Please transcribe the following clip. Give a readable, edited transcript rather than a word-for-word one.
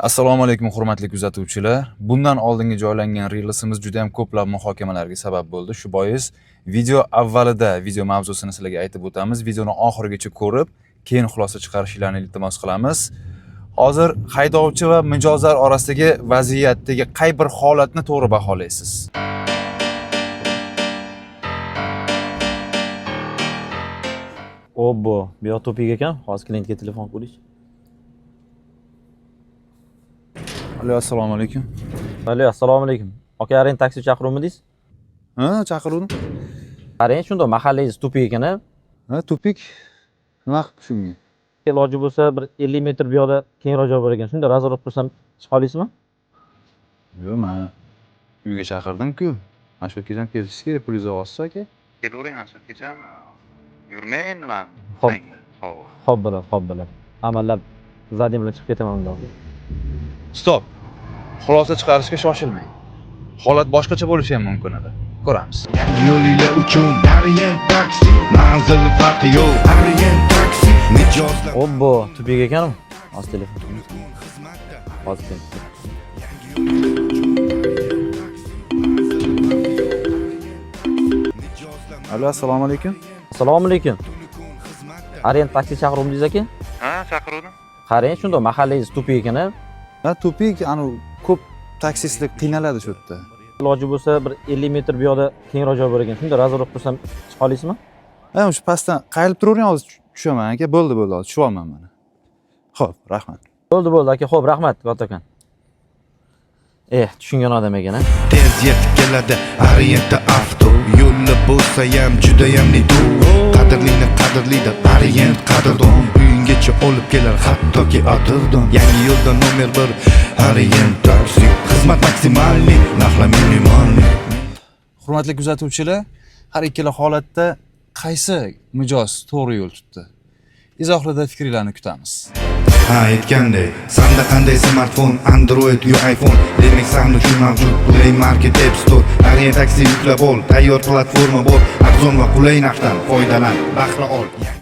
Assalomu alaykum hurmatli kuzatuvchilar. Bundan oldingi joylangan reelsimiz juda ham ko'plab muhokamalarga sabab bo'ldi. Shu bois video avvalida video mavzusini sizlarga aytib o'tamiz. Videoni oxirigacha ko'rib, keyin xulosa chiqarishingizni iltimos qilamiz. Hozir haydovchi va mijozlar orasidagi vaziyatdagi qay bir holatni to'g'ri baholaysiz? Obbo, bu yoq topik ekan. Hozir klientga telefon qilish. Alo, assalomu alaykum. Alo, assalomu alaykum. Aka, arend taksi chaqiruvmidingiz? Ha, chaqiruvdim. Qarang, shunda mahallangiz tupik ekan. Ha, tupik. Nima qilib shunga? Iloji bo'lsa bir 50 metr bu yoqda kengroq joy bor ekan. Shunda razorot qilsam chiqa olasizmi? Yo'q, men uyga chaqirdim-ku. Mana shu yerga ham kelish kerak, pulingizni olasiz aka. Kelavering, asl kecham. Yurmayman man. Xo'p bo'ladi. Amallab zadim bilan chiqib ketaman undan. Stop. Xulosa chiqarishga shoshilmang. Holat boshqacha bo'lishi ham mumkin edi. Ko'ramiz. Yo'linglar uchun Orient taksi, manzil farqi yo'q. Orient taksi, mijozlar. Obbo, tupik ekanmi? Hozir telefon. Hozir. Alo, assalomu alaykum. Assalomu alaykum. Arend taksi chaqiruvdingiz aka? Ha, chaqiruvdim. Qarang, shunda mahallangiz tupik ekan. Ha, tupik, ko'p taksistlar qiynaladi shu yerda. Iloji bo'lsa bir 50 metr bu yoqda kengroq joy bor ekan. Shunda razorot qilsam chiqa olasizmi? Ha, shu pastdan qayilib turavering, hozir tushaman aka. Bo'ldi, hozir tushib olman mana. Xo'p, rahmat. Bo'ldi aka, xo'p, rahmat, G'otakan. Tushungan odam ekan. Tez yetib keladi Orientda avto. Yo'li bo'lsa ham juda ham nidu. Qadrlini qadrlida Orient qadrdon. Uyingacha olib kelar hattoki atirdan. Yangi yo'lda nomer 1 Orient taksi. Xizmat maksimalniy, narxlar minimalniy. Hurmatli kuzatuvchilar, har ikkala holatda qaysi mijoz to'g'ri yo'l tutdi? Izohlarda fikrlarni kutamiz. Ha, aytgandek, sanda qanday smartfon, Android yo iPhone, demak san uchun mavjud Play Market App Store. Orient taksi yuklab ol, tayyor platforma bor, arzon va qulay narxdan foydalan, bahra ol.